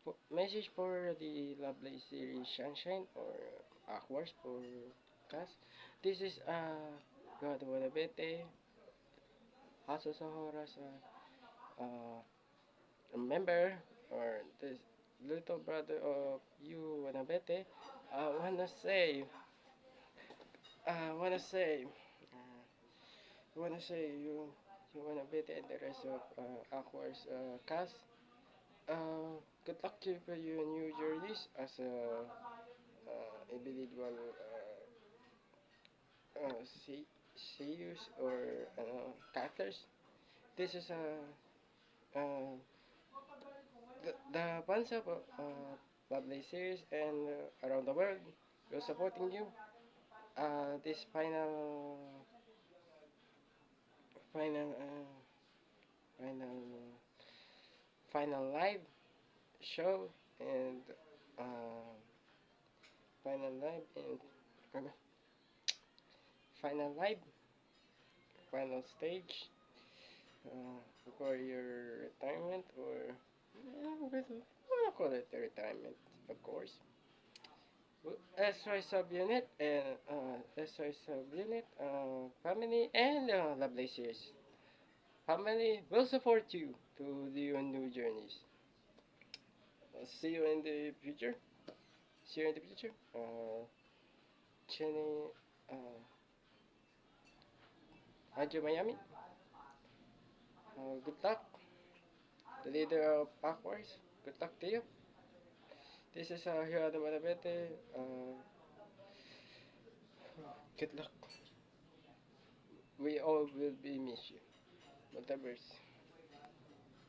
Message for the lovely series Sunshine or Aquars for Cass. This is God Wadabete, Haso Sahoras, a member or this little brother of you Wanabete. I wanna say you Wanabete and the rest of Aquars Cass. Good luck to you for your new journeys as a individual see series or characters. This is the fans of lovely series and around the world will supporting you. This final final final live show and uh, final live and final live final stage before your retirement or we'll call it the retirement, of course. SY subunit and SY subunit family and lovely series family will support you to your new journeys. See you in the future. See you in the future. Jenny, Radio Miami. Good luck. The leader of Backwards. Good luck to you. This is Hirado Marabete. Good luck. We all will be miss you. Whatever.